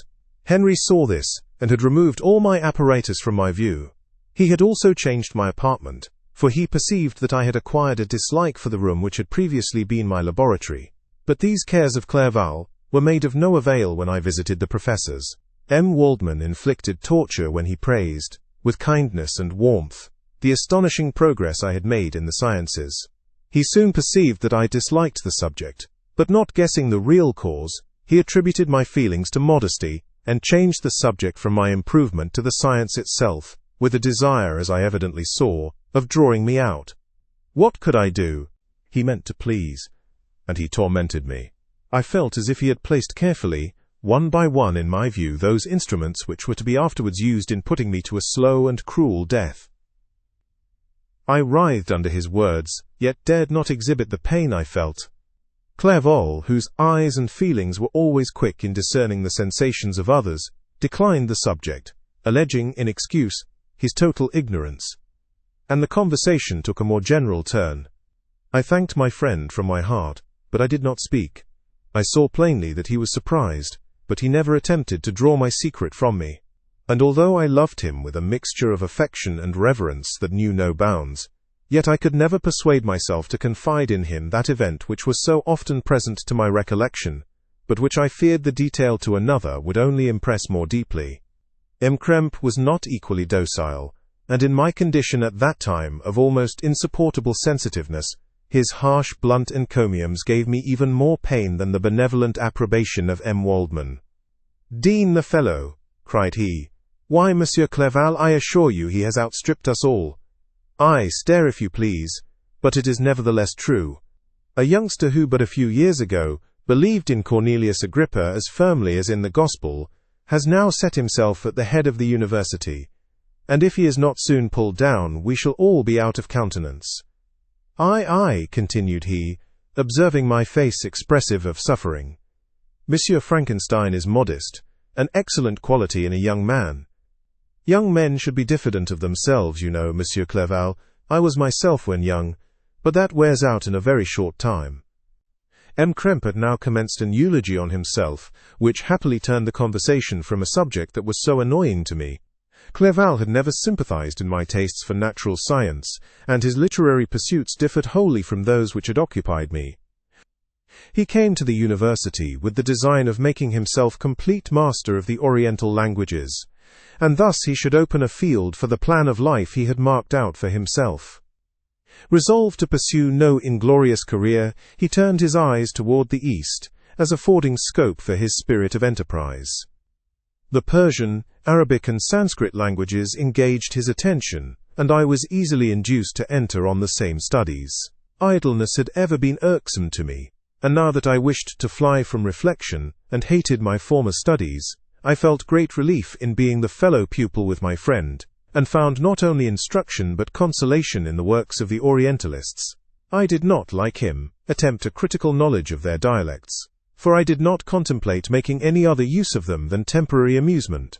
Henry saw this, and had removed all my apparatus from my view. He had also changed my apartment, for he perceived that I had acquired a dislike for the room which had previously been my laboratory. But these cares of Clerval were made of no avail when I visited the professors. M. Waldman inflicted torture when he praised, with kindness and warmth, the astonishing progress I had made in the sciences. He soon perceived that I disliked the subject, but not guessing the real cause, he attributed my feelings to modesty, and changed the subject from my improvement to the science itself, with a desire, as I evidently saw, of drawing me out. What could I do? He meant to please, and he tormented me. I felt as if he had placed carefully, one by one in my view, those instruments which were to be afterwards used in putting me to a slow and cruel death. I writhed under his words, yet dared not exhibit the pain I felt. Clerval, whose eyes and feelings were always quick in discerning the sensations of others, declined the subject, alleging, in excuse, his total ignorance. And the conversation took a more general turn. I thanked my friend from my heart, but I did not speak. I saw plainly that he was surprised, but he never attempted to draw my secret from me. And although I loved him with a mixture of affection and reverence that knew no bounds, yet I could never persuade myself to confide in him that event which was so often present to my recollection, but which I feared the detail to another would only impress more deeply. M. Krempe was not equally docile, and in my condition at that time of almost insupportable sensitiveness, his harsh, blunt encomiums gave me even more pain than the benevolent approbation of M. Waldman. "Dean the fellow!" cried he. "Why, Monsieur Clerval, I assure you he has outstripped us all. Ay, stare if you please, but it is nevertheless true. A youngster who but a few years ago believed in Cornelius Agrippa as firmly as in the Gospel, has now set himself at the head of the university, and if he is not soon pulled down, we shall all be out of countenance. Ay, continued he, observing my face expressive of suffering. Monsieur Frankenstein is modest, an excellent quality in a young man. Young men should be diffident of themselves, you know, Monsieur Clerval. I was myself when young, but that wears out in a very short time." M. Krempe had now commenced an eulogy on himself, which happily turned the conversation from a subject that was so annoying to me. Clerval had never sympathized in my tastes for natural science, and his literary pursuits differed wholly from those which had occupied me. He came to the university with the design of making himself complete master of the Oriental languages, and thus he should open a field for the plan of life he had marked out for himself. Resolved to pursue no inglorious career, he turned his eyes toward the East, as affording scope for his spirit of enterprise. The Persian, Arabic and Sanskrit languages engaged his attention, and I was easily induced to enter on the same studies. Idleness had ever been irksome to me, and now that I wished to fly from reflection, and hated my former studies, I felt great relief in being the fellow pupil with my friend, and found not only instruction but consolation in the works of the Orientalists. I did not, like him, attempt a critical knowledge of their dialects, for I did not contemplate making any other use of them than temporary amusement.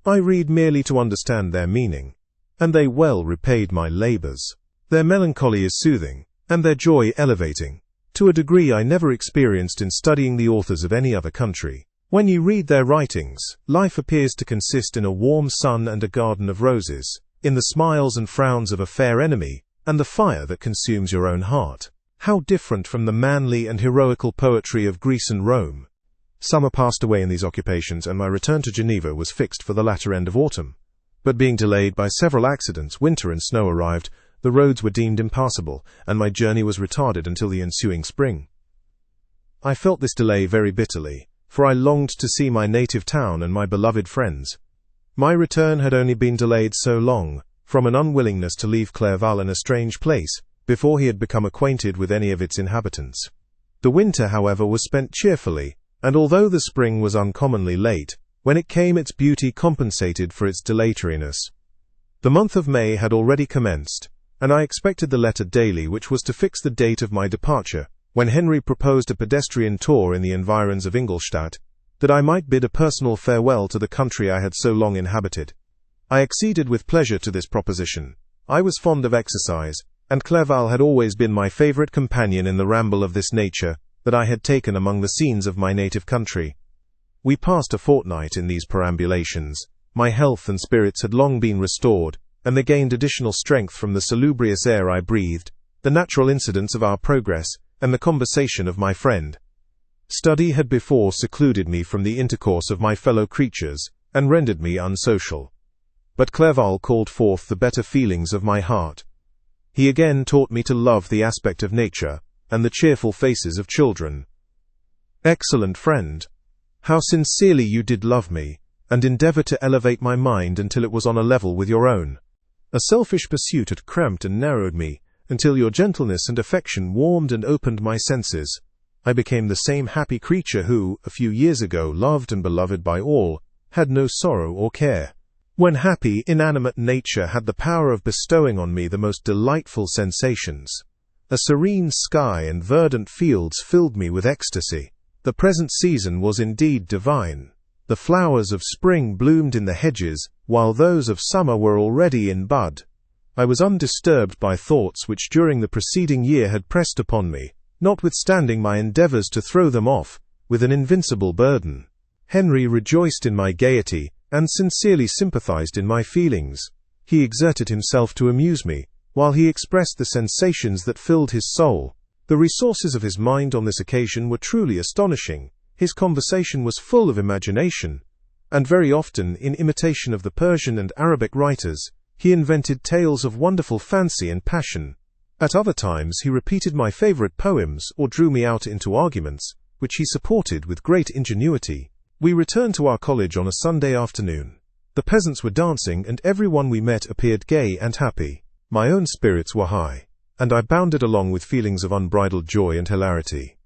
I read merely to understand their meaning, and they well repaid my labors. Their melancholy is soothing, and their joy elevating, to a degree I never experienced in studying the authors of any other country. When you read their writings, life appears to consist in a warm sun and a garden of roses, in the smiles and frowns of a fair enemy, and the fire that consumes your own heart. How different from the manly and heroical poetry of Greece and Rome. Summer passed away in these occupations, and my return to Geneva was fixed for the latter end of autumn. But being delayed by several accidents, winter and snow arrived, the roads were deemed impassable, and my journey was retarded until the ensuing spring. I felt this delay very bitterly, for I longed to see my native town and my beloved friends. My return had only been delayed so long, from an unwillingness to leave Clerval in a strange place, before he had become acquainted with any of its inhabitants. The winter, however, was spent cheerfully, and although the spring was uncommonly late, when it came its beauty compensated for its dilatoriness. The month of May had already commenced, and I expected the letter daily which was to fix the date of my departure, when Henry proposed a pedestrian tour in the environs of Ingolstadt, that I might bid a personal farewell to the country I had so long inhabited. I acceded with pleasure to this proposition. I was fond of exercise, and Clerval had always been my favourite companion in the ramble of this nature that I had taken among the scenes of my native country. We passed a fortnight in these perambulations. My health and spirits had long been restored, and they gained additional strength from the salubrious air I breathed, the natural incidents of our progress, and the conversation of my friend. Study had before secluded me from the intercourse of my fellow creatures, and rendered me unsocial. But Clerval called forth the better feelings of my heart. He again taught me to love the aspect of nature, and the cheerful faces of children. Excellent friend! How sincerely you did love me, and endeavor to elevate my mind until it was on a level with your own. A selfish pursuit had cramped and narrowed me, until your gentleness and affection warmed and opened my senses. I became the same happy creature who, a few years ago, loved and beloved by all, had no sorrow or care. When happy, inanimate nature had the power of bestowing on me the most delightful sensations. A serene sky and verdant fields filled me with ecstasy. The present season was indeed divine. The flowers of spring bloomed in the hedges, while those of summer were already in bud. I was undisturbed by thoughts which during the preceding year had pressed upon me, notwithstanding my endeavours to throw them off, with an invincible burden. Henry rejoiced in my gaiety, and sincerely sympathized in my feelings. He exerted himself to amuse me, while he expressed the sensations that filled his soul. The resources of his mind on this occasion were truly astonishing. His conversation was full of imagination, and very often, in imitation of the Persian and Arabic writers, he invented tales of wonderful fancy and passion. At other times he repeated my favorite poems or drew me out into arguments, which he supported with great ingenuity. We returned to our college on a Sunday afternoon. The peasants were dancing, and everyone we met appeared gay and happy. My own spirits were high, and I bounded along with feelings of unbridled joy and hilarity.